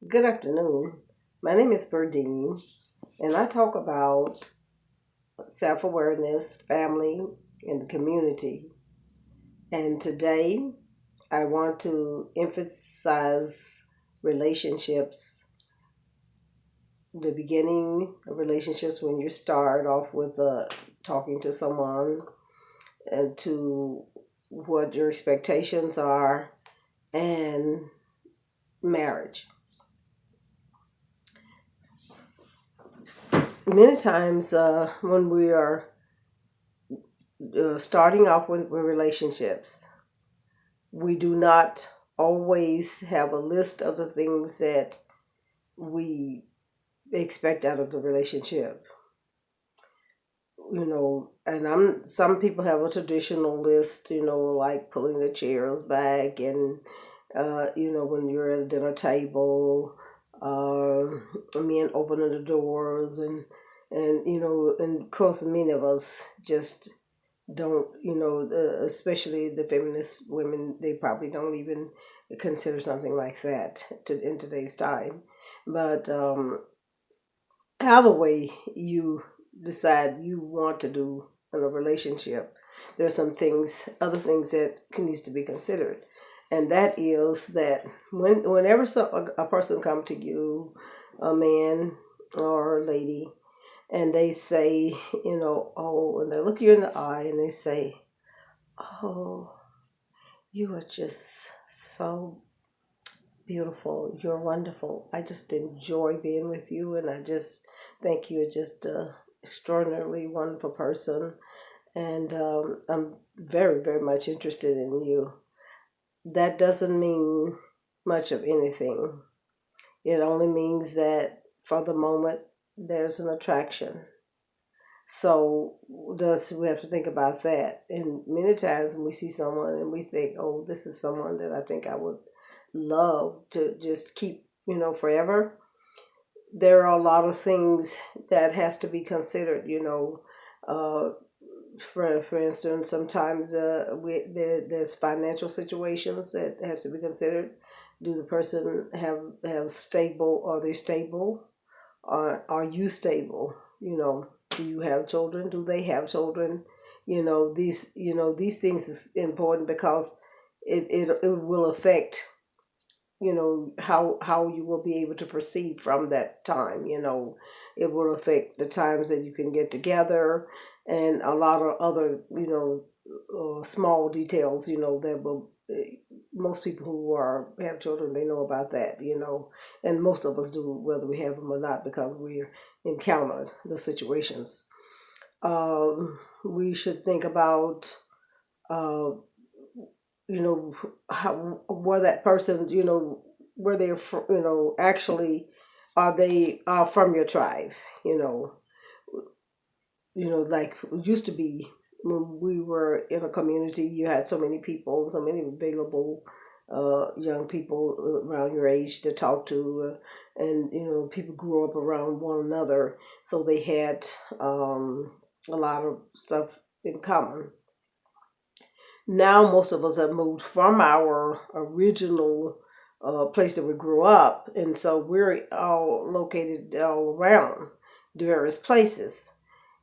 Good afternoon. My name is Berdine, and I talk about self awareness, family, and the community. And today, I want to emphasize relationships, the beginning of relationships when you start off with talking to someone, and to what your expectations are, and marriage. Many times, when we are starting off with relationships, we do not always have a list of the things that we expect out of the relationship. And some people have a traditional list, like pulling the chairs back and when you're at a dinner table, uh, men opening the doors and of course many of us just don't, especially the feminist women, they probably don't even consider something like that in today's time. But either way you decide you want to do in a relationship, there's other things that needs to be considered, and that is that whenever a person come to you, a man or a lady, and they say, oh, and they look you in the eye and they say, oh, you are just so beautiful. You're wonderful. I just enjoy being with you, and I just think you're just a extraordinarily wonderful person. And I'm very, very much interested in you. That doesn't mean much of anything. It only means that for the moment there's an attraction. So does we have to think about that? And many times when we see someone and we think, "Oh, this is someone that I think I would love to just keep, forever." There are a lot of things that has to be considered. Uh, for instance, sometimes there's financial situations that has to be considered. Do the person have stable? Are they stable? Are you stable? Do you have children? Do they have children? These things is important because it will affect, how you will be able to proceed from that time. It will affect the times that you can get together, and a lot of other, small details, that will most people who have children, they know about that, and most of us do, whether we have them or not, because we encounter the situations. We should think about, uh, how where that person, where they're actually, are they from your tribe, you know like it used to be when we were in a community. You had so many people, so many available young people around your age to talk to, and people grew up around one another, so they had a lot of stuff in common. Now most of us have moved from our original place that we grew up, and so we're all located all around various places.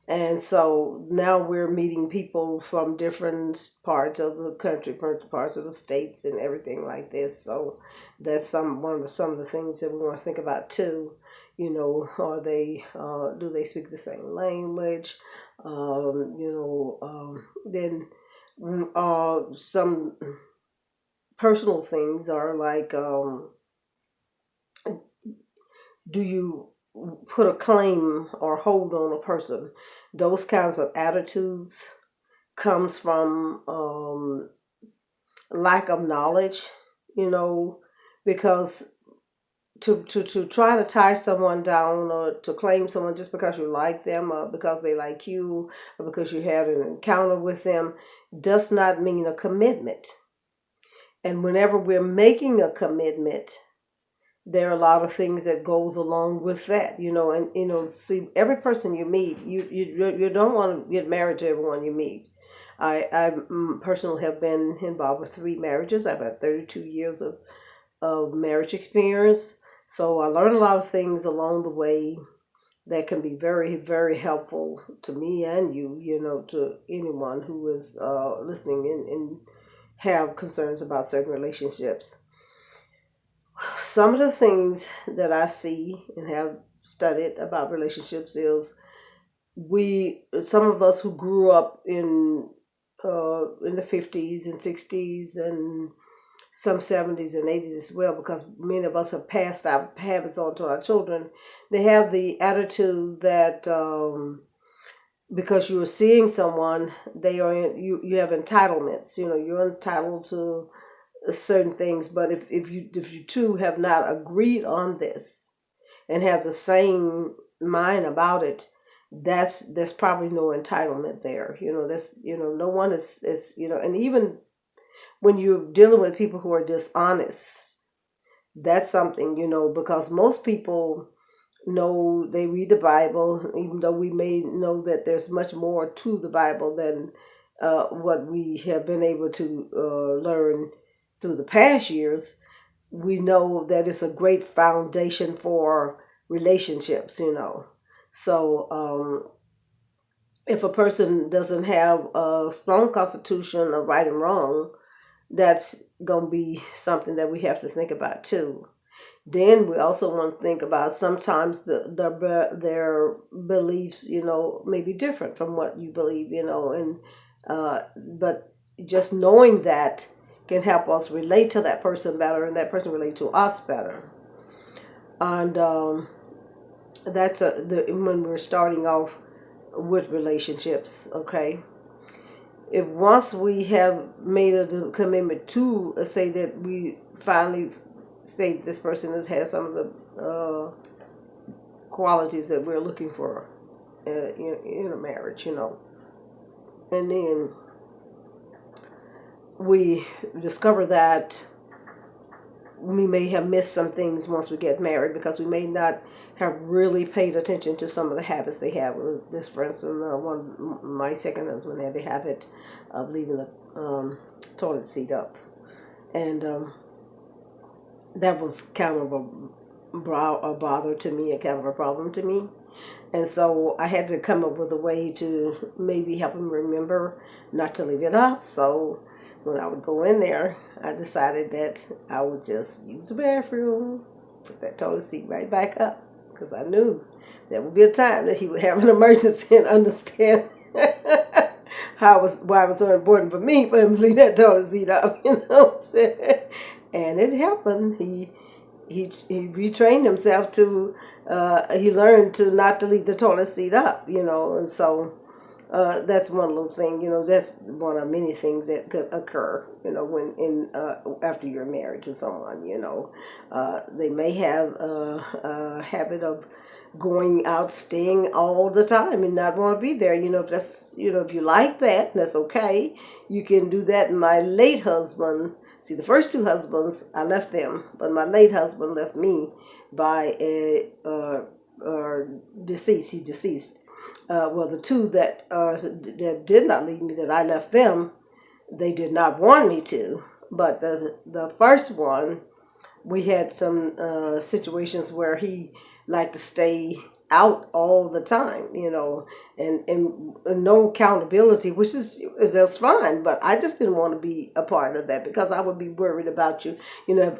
And so now we're meeting people from different parts of the country, parts of the states, and everything like this. So that's some of the things that we want to think about too. Are they do they speak the same language? Then some personal things are like, do you put a claim or hold on a person? Those kinds of attitudes comes from lack of knowledge, you know, because to try to tie someone down or to claim someone just because you like them or because they like you or because you had an encounter with them does not mean a commitment. And whenever we're making a commitment, there are a lot of things that goes along with that, and see, every person you meet, you don't want to get married to everyone you meet. I personally have been involved with 3 marriages. I've had 32 years of marriage experience. So I learned a lot of things along the way that can be very, very helpful to me and to anyone who is listening and have concerns about certain relationships. Some of the things that I see and have studied about relationships is some of us who grew up in the 50s and 60s and some 70s and 80s as well, because many of us have passed our habits on to our children. They have the attitude that because you're seeing someone, you have entitlements. You're entitled to certain things, but if you two have not agreed on this and have the same mind about it, there's probably no entitlement there. That's no one is and even when you're dealing with people who are dishonest, that's something, because most people know they read the Bible, even though we may know that there's much more to the Bible than what we have been able to learn through the past years. We know that it's a great foundation for relationships. So if a person doesn't have a strong constitution of right and wrong, that's going to be something that we have to think about too. Then we also want to think about sometimes their beliefs, may be different from what you believe, and but just knowing that can help us relate to that person better, and that person relate to us better. And that's when we're starting off with relationships. Okay, if once we have made a commitment to say that we finally say this person has some of the qualities that we're looking for in a marriage, and then we discover that we may have missed some things once we get married because we may not have really paid attention to some of the habits they have. It was this, for instance, my second husband had the habit of leaving the toilet seat up, and that was kind of a bother to me, a kind of a problem to me. And so I had to come up with a way to maybe help him remember not to leave it up. So when I would go in there, I decided that I would just use the bathroom, put that toilet seat right back up, because I knew there would be a time that he would have an emergency and understand why it was so important for me for him to leave that toilet seat up, what I'm saying? And it happened. He retrained himself to he learned to not to leave the toilet seat up, and so that's one little thing, that's one of many things that could occur, when after you're married to someone, they may have a habit of going out, staying all the time and not want to be there. If that's, if you like that, that's okay. You can do that. My late husband, see, the first two husbands, I left them, but my late husband left me by deceased. He deceased. Well, the two that did not leave me, that I left them, they did not want me to. But the first one, we had some situations where he liked to stay out all the time, and no accountability, which that's fine. But I just didn't want to be a part of that because I would be worried about you,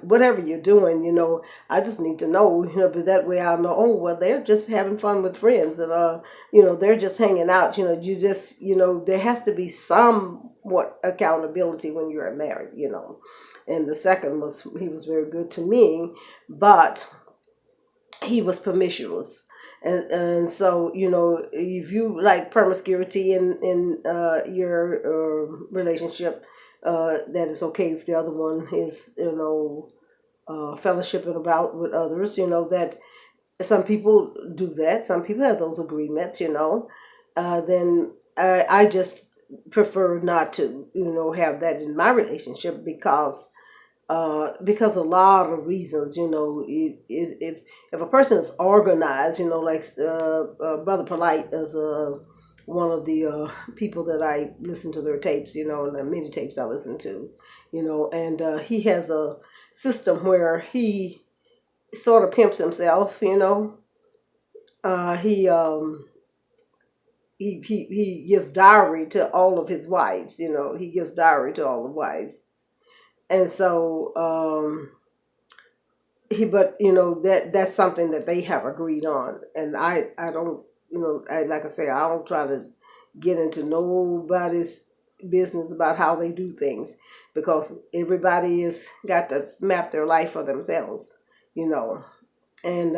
whatever you're doing, I just need to know, but that way I'll know, oh, well, they're just having fun with friends, and they're just hanging out, you just, there has to be somewhat accountability when you're married, And the second was, he was very good to me, but he was promiscuous. And so, if you like promiscuity in your relationship, that is okay if the other one is, fellowshipping about with others, that some people do that. Some people have those agreements, then I just prefer not to, have that in my relationship because a lot of reasons, if a person is organized, like Brother Polite is one of the people that I listen to their tapes, and the many tapes I listen to, and he has a system where he sort of pimps himself, you know. Uh, he um he gives dowry to all of his wives, you know. He gives dowry to all the wives, and so but you know that's something that they have agreed on, and I don't, you know, like I say, I don't try to get into nobody's business about how they do things, because everybody is got to map their life for themselves, you know. And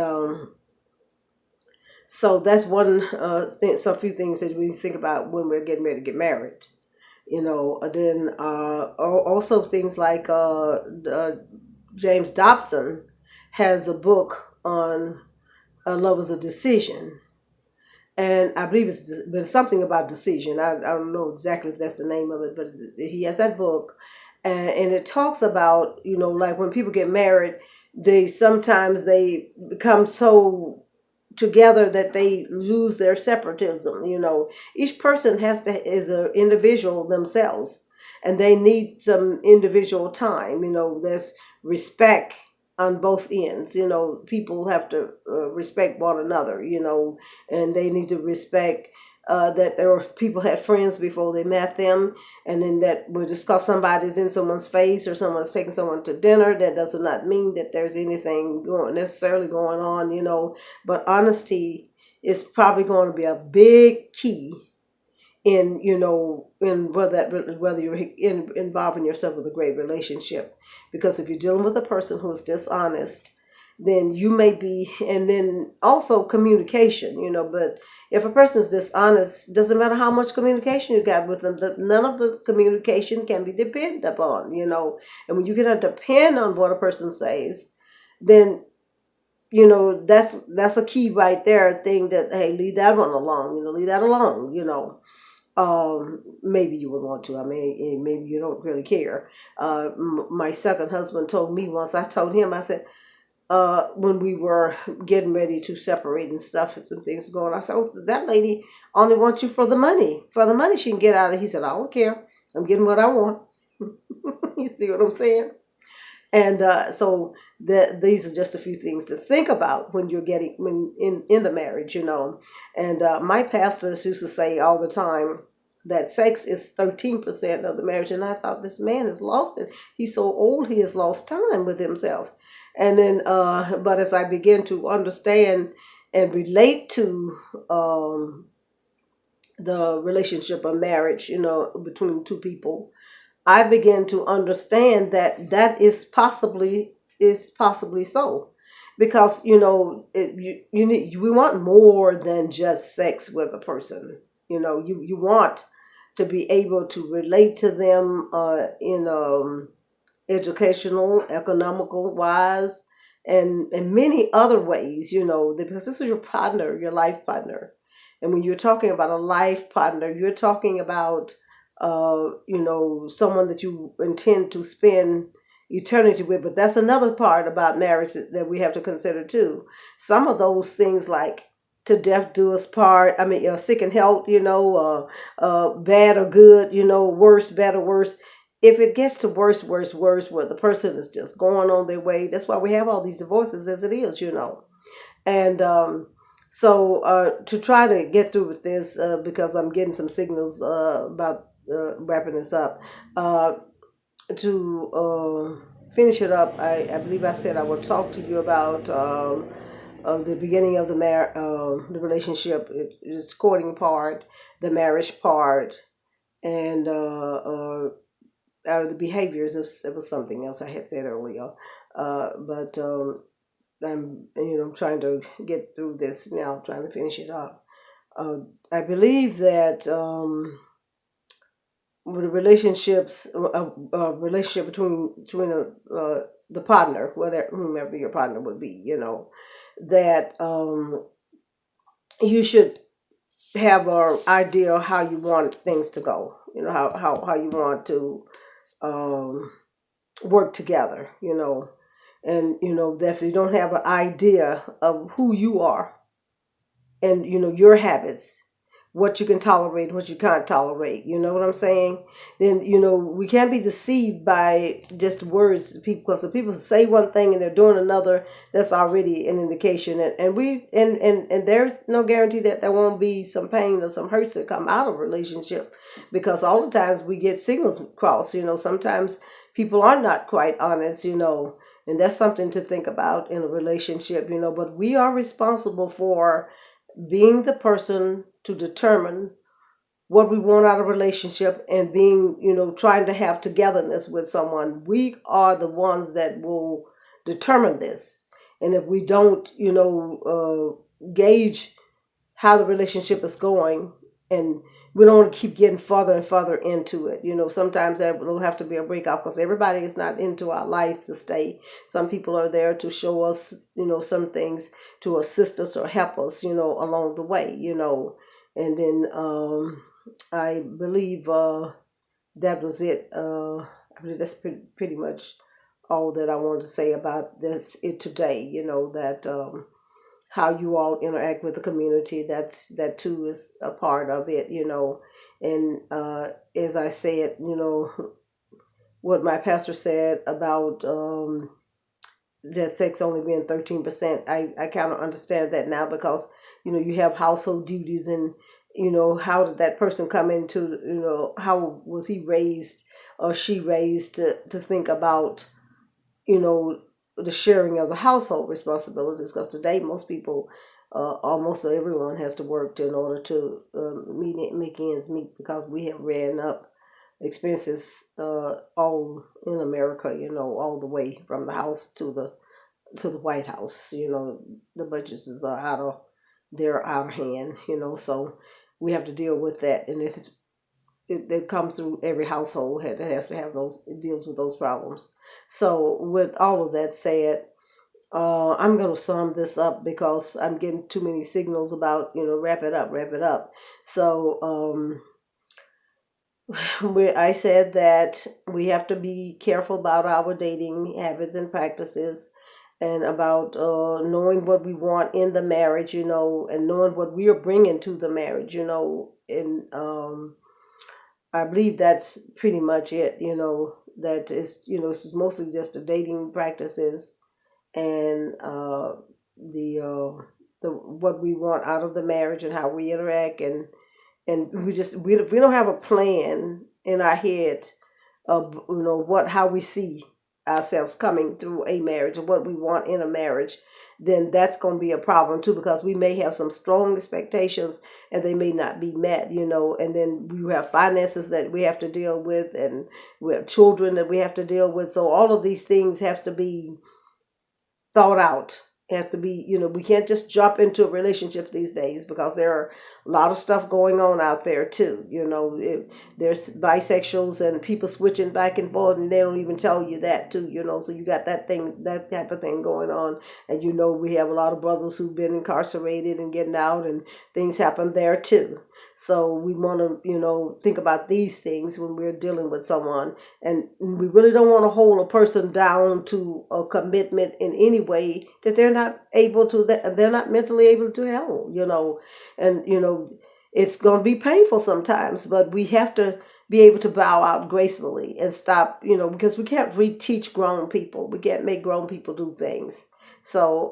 so that's one thing, some few things that we think about when we're getting ready to get married, you know. And then also things like James Dobson has a book on love is a decision, and I believe but it's something about decision. I don't know exactly if that's the name of it, but he has that book, and it talks about, you know, like when people get married, they sometimes they become so together that they lose their separatism. You know, each person is an individual themselves, and they need some individual time. You know, there's respect on both ends. You know, people have to respect one another. You know, and they need to respect that there were people had friends before they met them, and then that just because somebody's in someone's face or someone's taking someone to dinner, that does not mean that there's anything necessarily going on, you know. But honesty is probably going to be a big key in, you know, in whether you're involving yourself with a great relationship, because if you're dealing with a person who is dishonest, then you may be. And then also communication, you know. But if a person is dishonest, doesn't matter how much communication you got with them, none of the communication can be depended upon, you know. And when you cannot depend on what a person says, then, you know, that's a key right there, thing that, hey, leave that one alone, you know, leave that alone, you know. Maybe you would want to. I mean, maybe you don't really care. My second husband told me once. I told him. I said, when we were getting ready to separate and stuff, and some things going, I said, "Oh, that lady only wants you for the money. For the money she can get out of it." He said, "I don't care. I'm getting what I want." You see what I'm saying? And so these are just a few things to think about when you're getting when in the marriage, you know. And my pastors used to say all the time that sex is 13% of the marriage, and I thought, this man has lost it. He's so old, he has lost time with himself. And then, but as I begin to understand and relate to the relationship of marriage, you know, between two people, I began to understand that that is possibly so, because, you know, we want more than just sex with a person. You know, you want to be able to relate to them in educational, economical wise, and many other ways. You know, because this is your partner, your life partner. And when you're talking about a life partner, you're talking about, you know, someone that you intend to spend eternity with. But that's another part about marriage that we have to consider too. Some of those things, like to death do us part. I mean, sick and health, you know, bad or good, you know, worse, better, worse. If it gets to worse, worse, worse, where the person is just going on their way, that's why we have all these divorces as it is, you know. And so to try to get through with this, because I'm getting some signals about wrapping this up, to finish it up, I believe I said I would talk to you about the beginning of the relationship, is courting part, the marriage part, and the behaviors. It was something else I had said earlier, but I'm trying to get through this now, trying to finish it up. Uh, I believe that with the relationship between the partner, whatever, whomever your partner would be, you know, that you should have an idea of how you want things to go. You know, how you want to um, work together. You know, and you know that if you don't have an idea of who you are and, you know, your habits, what you can tolerate, what you can't tolerate. You know what I'm saying? Then, we can't be deceived by just words, people, because if people say one thing and they're doing another, that's already an indication. And there's no guarantee that there won't be some pain or some hurts that come out of a relationship, because all the times we get signals crossed. Sometimes people are not quite honest. And that's something to think about in a relationship. But we are responsible for being the person to determine what we want out of a relationship, and being, trying to have togetherness with someone. We are the ones that will determine this. And if we don't, gauge how the relationship is going, and we don't want to keep getting further and further into it. Sometimes there will have to be a breakout, because everybody is not into our lives to stay. Some people are there to show us, some things, to assist us or help us, along the way, And then I believe that was it. I believe that's pretty much all that I wanted to say about it today. That how you all interact with the community. That too is a part of it. And as I said, what my pastor said about that sex only being 13%. I kind of understand that now, because you have household duties, and how did that person come into, how was he raised or she raised to think about, the sharing of the household responsibilities, because today most people, almost everyone has to work in order to make ends meet, because we have ran up expenses all in America, all the way from the house to the White House. The budgets are they're out of hand, so we have to deal with that. And it comes through every household that has to have it deals with those problems. So with all of that said, I'm going to sum this up, because I'm getting too many signals about, wrap it up. So I said that we have to be careful about our dating habits and practices, and about knowing what we want in the marriage, and knowing what we are bringing to the marriage, and I believe that's pretty much it. That is, it's mostly just the dating practices, and the what we want out of the marriage, and how we interact, and we don't have a plan in our head of, how we see ourselves coming through a marriage, or what we want in a marriage. Then that's going to be a problem too, because we may have some strong expectations and they may not be met. And then we have finances that we have to deal with, and we have children that we have to deal with. So all of these things have to be thought out. Have to be, we can't just jump into a relationship these days, because there are a lot of stuff going on out there too. There's bisexuals and people switching back and forth, and they don't even tell you that too. So you got that type of thing going on. And we have a lot of brothers who've been incarcerated and getting out, and things happen there too. So we want to, think about these things when we're dealing with someone. And we really don't want to hold a person down to a commitment in any way that they're not able to, that they're not mentally able to handle, And, it's going to be painful sometimes, but we have to be able to bow out gracefully and stop, because we can't reteach grown people. We can't make grown people do things. So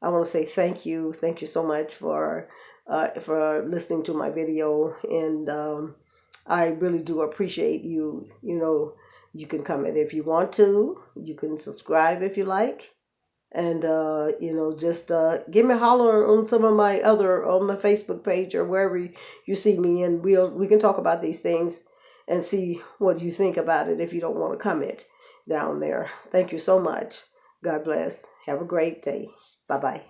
I want to say thank you. Thank you so much for listening to my video, and I really do appreciate you. You can comment if you want to. You can subscribe if you like, and just give me a holler on some of my on my Facebook page, or wherever you see me, and we can talk about these things and see what you think about it, if you don't want to comment down there. Thank you so much. God bless. Have a great day. Bye bye.